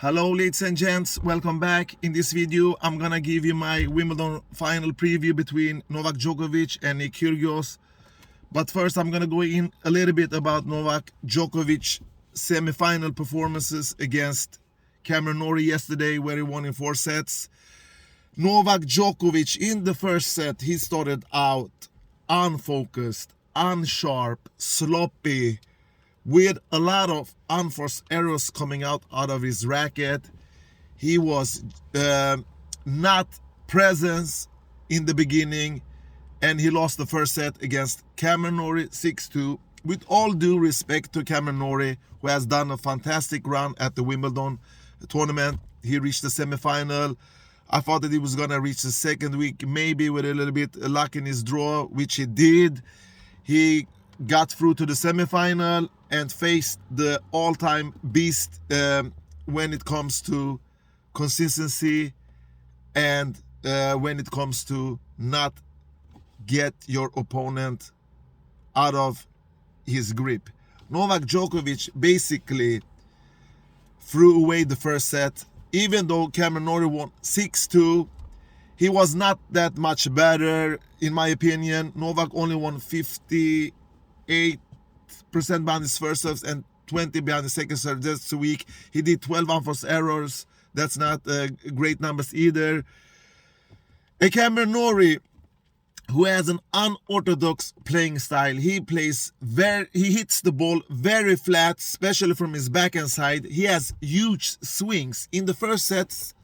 Hello ladies and gents, welcome back. In this video I'm gonna give you my Wimbledon final preview between Novak Djokovic and Kyrgios. But first I'm gonna go in a little bit about Novak Djokovic semi-final performances against Cameron Norrie yesterday, where he won in 4 sets. Novak Djokovic in the first set, he started out unfocused, unsharp, sloppy, with a lot of unforced errors coming out of his racket. He was not present in the beginning, and he lost the first set against Cameron Norrie 6-2. With all due respect to Cameron Norrie, who has done a fantastic run at the Wimbledon tournament, he reached the semi-final. I thought that he was gonna reach the second week, maybe with a little bit of luck in his draw, which he did. He got through to the semi-final and faced the all-time beast when it comes to consistency and when it comes to not get your opponent out of his grip. Novak Djokovic basically threw away the first set. Even though Cameron Norrie won 6-2, he was not that much better, in my opinion. Novak only won 58% behind his first serves and 20 behind the second serve. That's weak. He did 12 unforced errors. That's not great numbers either. Cameron Norrie, who has an unorthodox playing style, he hits the ball very flat, especially from his backhand side. He has huge swings. In the first set,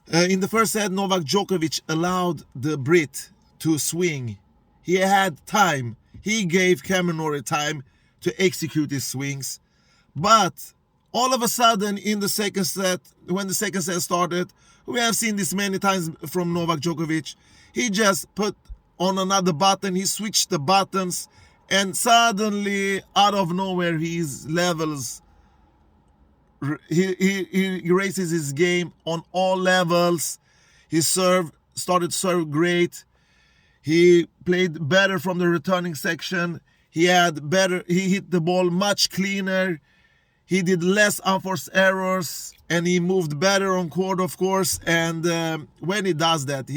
Novak Djokovic allowed the Brit to swing. He had time. He gave Cameron Norrie time to execute his swings. But all of a sudden in the second set, when the second set started, we have seen this many times from Novak Djokovic. He just put on another button, he switched the buttons, and suddenly out of nowhere his levels, he raises his game on all levels. His started to serve great. He played better from the returning section. He hit the ball much cleaner. He did less unforced errors, and he moved better on court, of course. And when he does that,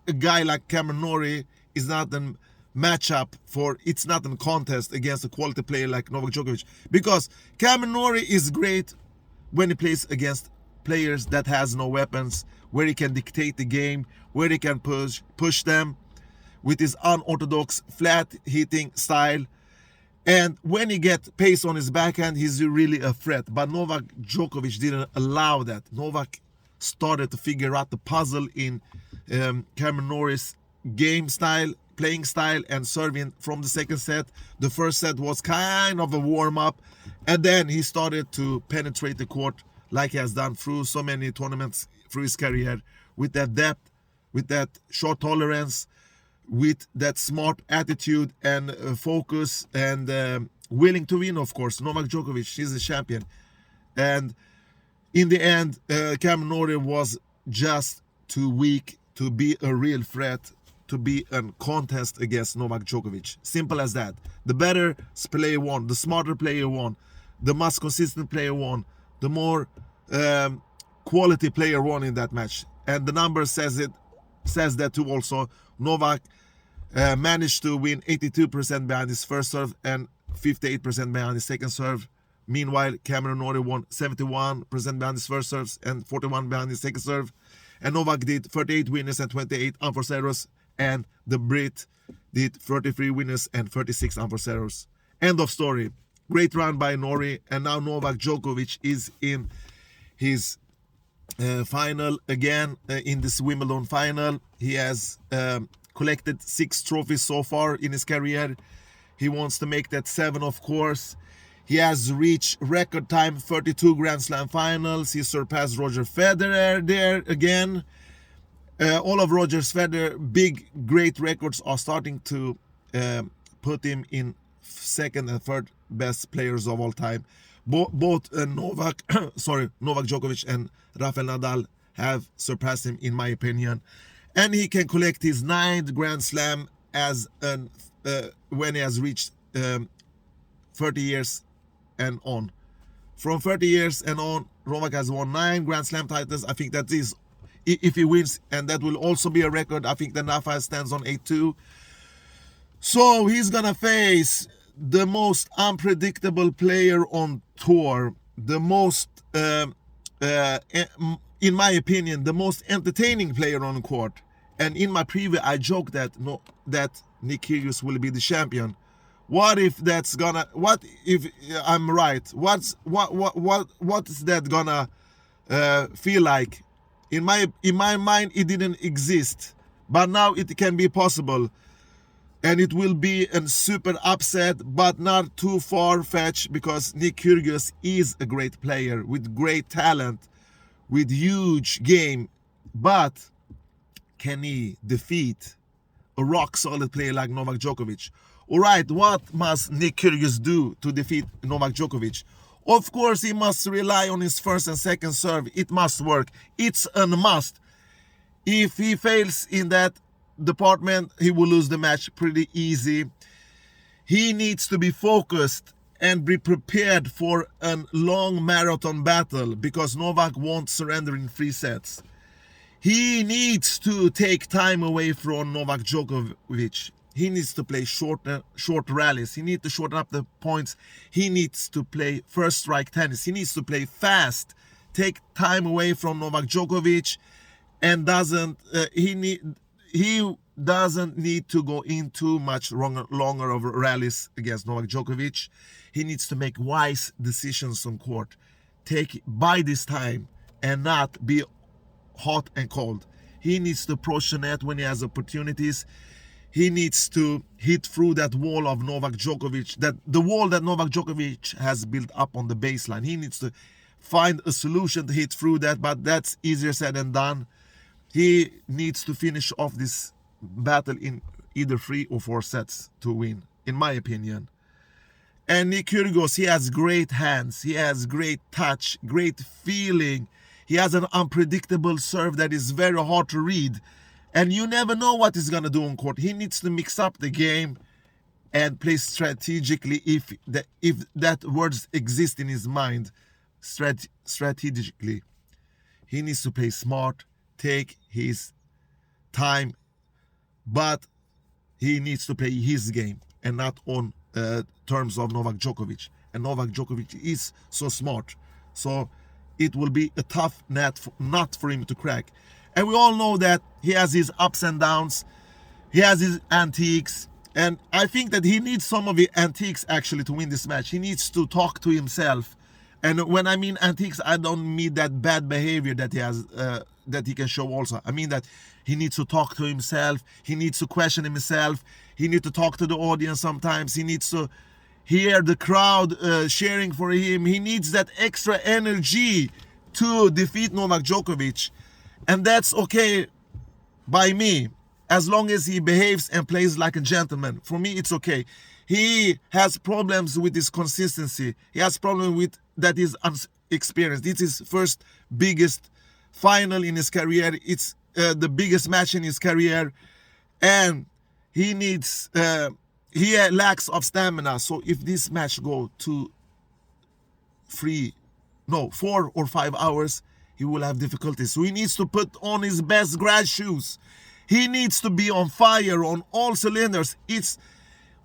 a guy like Cameron Norrie is not a matchup it's not a contest against a quality player like Novak Djokovic, because Cameron Norrie is great when he plays against players that has no weapons, where he can dictate the game, where he can push them with his unorthodox flat hitting style. And when he gets pace on his backhand, he's really a threat. But Novak Djokovic didn't allow that. Novak started to figure out the puzzle in Cameron Norrie's game style, playing style, and serving from the second set. The first set was kind of a warm-up, and then he started to penetrate the court like he has done through so many tournaments through his career, with that depth, with that short tolerance, with that smart attitude and focus, and willing to win, of course. Novak Djokovic is a champion. And in the end, Cameron Norrie was just too weak to be a real threat, to be a contest against Novak Djokovic. Simple as that. The better player won, the smarter player won, the most consistent player won, the more quality player won in that match. And the number says that too also. Novak managed to win 82% behind his first serve and 58% behind his second serve. Meanwhile, Cameron Norrie won 71% behind his first serves and 41% behind his second serve. And Novak did 38 winners and 28 unforced errors. And the Brit did 33 winners and 36 unforced errors. End of story. Great run by Norrie. And now Novak Djokovic is in his final again, in this Wimbledon final. He has collected 6 trophies so far in his career. He wants to make that 7, of course. He has reached record time 32 Grand Slam finals. He surpassed Roger Federer there again. All of Roger Federer's big, great records are starting to put him in second and third best players of all time. Both Novak Djokovic and Rafael Nadal have surpassed him, in my opinion. And he can collect his 9th Grand Slam when he has reached 30 years and on. From 30 years and on, Novak has won 9 Grand Slam titles. I think that is, if he wins, and that will also be a record. I think the Rafa stands on 8-2. So he's gonna face the most unpredictable player on tour, the most, in my opinion, the most entertaining player on court. And in my preview, I joked that that Nick Kyrgios will be the champion. What if that's gonna? What if I'm right? What is that gonna feel like? In my mind, it didn't exist, but now it can be possible, and it will be a super upset, but not too far-fetched, because Nick Kyrgios is a great player with great talent, with huge game. But can he defeat a rock-solid player like Novak Djokovic? All right, what must Nick Kyrgios do to defeat Novak Djokovic? Of course, he must rely on his first and second serve. It must work. It's a must. If he fails in that department, he will lose the match pretty easy. He needs to be focused and be prepared for a long marathon battle, because Novak won't surrender in 3 sets. He needs to take time away from Novak Djokovic. He needs to play short rallies. He needs to shorten up the points. He needs to play first strike tennis. He needs to play fast. Take time away from Novak Djokovic, and he doesn't need to go in too much longer of rallies against Novak Djokovic. He needs to make wise decisions on court. Buy this time and not be hot and cold. He needs to approach the net when he has opportunities. He needs to hit through that wall of Novak Djokovic, the wall that Novak Djokovic has built up on the baseline. He needs to find a solution to hit through that, but that's easier said than done. He needs to finish off this battle in either 3 or 4 sets to win, in my opinion. And Nick Kyrgios, he has great hands. He has great touch, great feeling. He has an unpredictable serve that is very hard to read. And you never know what he's going to do on court. He needs to mix up the game and play strategically, if that words exist in his mind. Strategically. He needs to play smart, take his time, but he needs to play his game and not on terms of Novak Djokovic. And Novak Djokovic is so smart. So it will be a tough nut for him to crack. And we all know that he has his ups and downs. He has his antiques. And I think that he needs some of the antiques actually to win this match. He needs to talk to himself. And when I mean antiques, I don't mean that bad behavior that he has, that he can show also. I mean that he needs to talk to himself. He needs to question himself. He needs to talk to the audience sometimes. He needs to hear the crowd cheering for him. He needs that extra energy to defeat Novak Djokovic. And that's okay by me, as long as he behaves and plays like a gentleman. For me, it's okay. He has problems with his consistency. He has problems with that he's inexperienced. This is his first biggest final in his career. It's the biggest match in his career. And he needs, he lacks of stamina. So if this match go to 4 or 5 hours, he will have difficulties. So he needs to put on his best grass shoes. He needs to be on fire on all cylinders. It's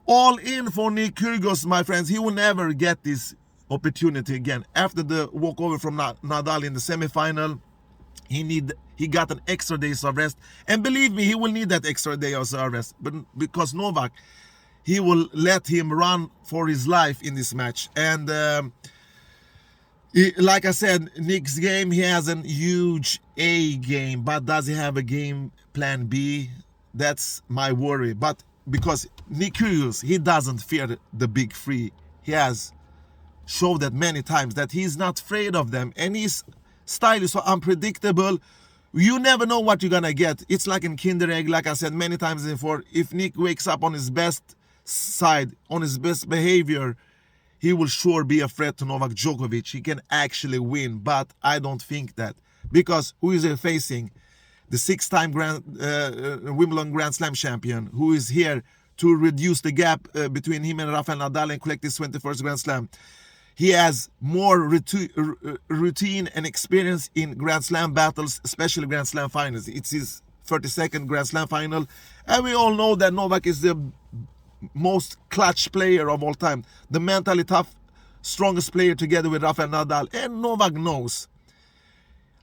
all in for Nick Kyrgios, my friends. He will never get this opportunity again. After the walkover from Nadal in the semifinal, he got an extra day of rest. And believe me, he will need that extra day of rest. But because Novak, he will let him run for his life in this match. And like I said, Nick's game, he has a huge A game, but does he have a game plan B? That's my worry. But because Nick Kyrgios, he doesn't fear the big 3. He has showed that many times that he's not afraid of them, and his style is so unpredictable. You never know what you're gonna get. It's like in Kinder Egg, like I said many times before. If Nick wakes up on his best side, on his best behavior, he will sure be a threat to Novak Djokovic. He can actually win, but I don't think that. Because who is he facing? The 6-time Wimbledon Grand Slam champion, who is here to reduce the gap between him and Rafael Nadal and collect his 21st Grand Slam. He has more routine and experience in Grand Slam battles, especially Grand Slam finals. It's his 32nd Grand Slam final. And we all know that Novak is the most clutch player of all time. The mentally tough, strongest player together with Rafael Nadal. And Novak knows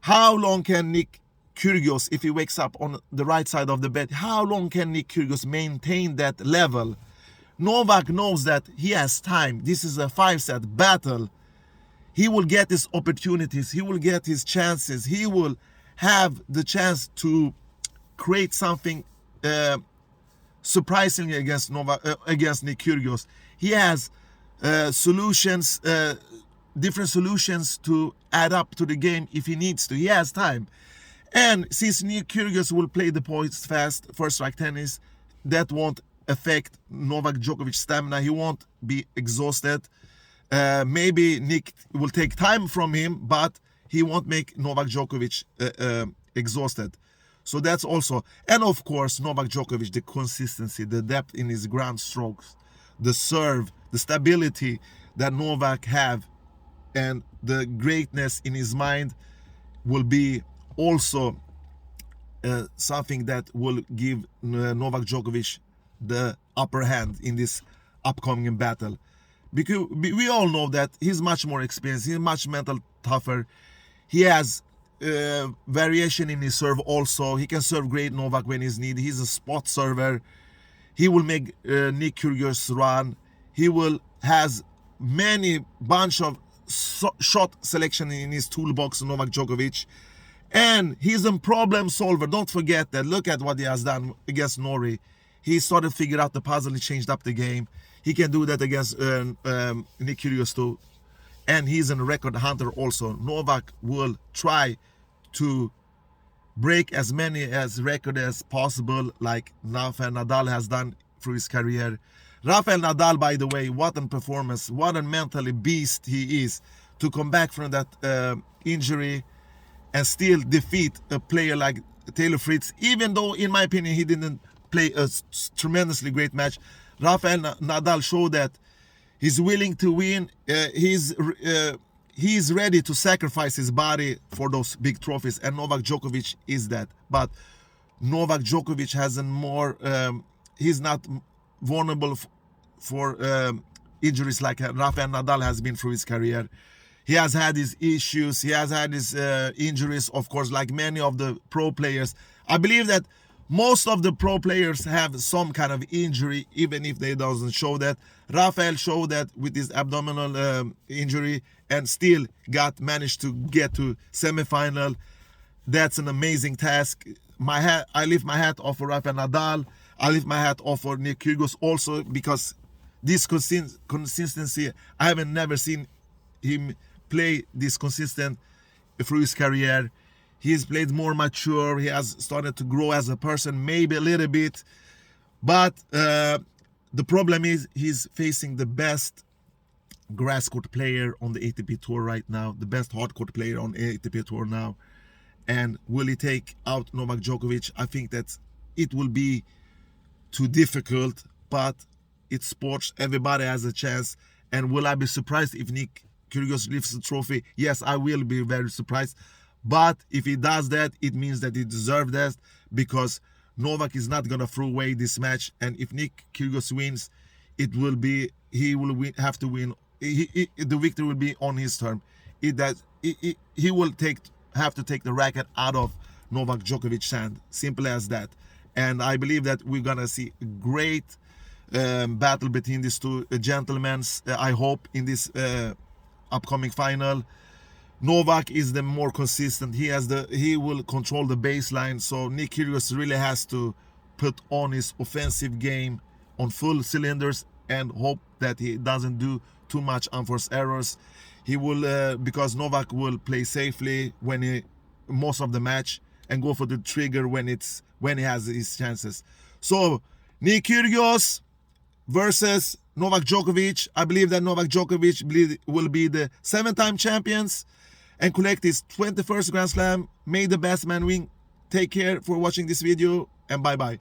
how long can Nick Kyrgios, if he wakes up on the right side of the bed, how long can Nick Kyrgios maintain that level? Novak knows that he has time. This is a 5-set battle. He will get his opportunities. He will get his chances. He will have the chance to create something surprisingly against against Nick Kyrgios. He has solutions, different solutions to add up to the game if he needs to. He has time. And since Nick Kyrgios will play the points fast, first strike tennis, that won't affect Novak Djokovic's stamina. He won't be exhausted. Maybe Nick will take time from him, but he won't make Novak Djokovic exhausted. So that's also, and of course, Novak Djokovic, the consistency, the depth in his ground strokes, the serve, the stability that Novak have, and the greatness in his mind will be also something that will give Novak Djokovic the upper hand in this upcoming battle. Because we all know that he's much more experienced, he's much mental tougher. He has variation in his serve also. He can serve great Novak when he's needed. He's a spot server. He will make Nick Kyrgios run. He will has many bunch of shot selection in his toolbox, Novak Djokovic. And he's a problem solver. Don't forget that. Look at what he has done against Norrie. He started to figure out the puzzle. He changed up the game. He can do that against Nick Kyrgios too. And he's a record hunter also. Novak will try to break as many as records as possible, like Rafael Nadal has done through his career. Rafael Nadal, by the way, what a performance, what a mentally beast he is to come back from that injury and still defeat a player like Taylor Fritz, even though, in my opinion, he didn't play a tremendously great match. Rafael Nadal showed that he's willing to win. He's ready to sacrifice his body for those big trophies, and Novak Djokovic is that. But Novak Djokovic has a more, he's not vulnerable for injuries like Rafael Nadal has been through his career. He has had his issues, he has had his injuries, of course, like many of the pro players. I believe that most of the pro players have some kind of injury, even if they doesn't show that. Rafael showed that with his abdominal injury and still managed to get to semifinal. That's an amazing task. I lift my hat off for Rafael Nadal. I lift my hat off for Nick Kyrgios also, because this consistency, I haven't never seen him play this consistent through his career. He's played more mature. He has started to grow as a person, maybe a little bit. But the problem is he's facing the best grass court player on the ATP Tour right now, the best hard court player on the ATP Tour now. And will he take out Novak Djokovic? I think that it will be too difficult, but it's sports. Everybody has a chance. And will I be surprised if Nick Kyrgios lifts the trophy? Yes, I will be very surprised. But if he does that, it means that he deserves that, because Novak is not going to throw away this match. And if Nick Kyrgios wins, he will have to win. The victory will be on his term. He will have to take the racket out of Novak Djokovic's hand. Simple as that. And I believe that we're going to see a great battle between these two gentlemen, I hope, in this upcoming final. Novak is the more consistent. He will control the baseline. So Nick Kyrgios really has to put on his offensive game on full cylinders and hope that he doesn't do too much unforced errors. He will, because Novak will play safely most of the match, and go for the trigger when he has his chances. So Nick Kyrgios versus Novak Djokovic. I believe that Novak Djokovic will be the 7-time champions and collect his 21st Grand Slam. May the best man win. Take care for watching this video, and bye-bye.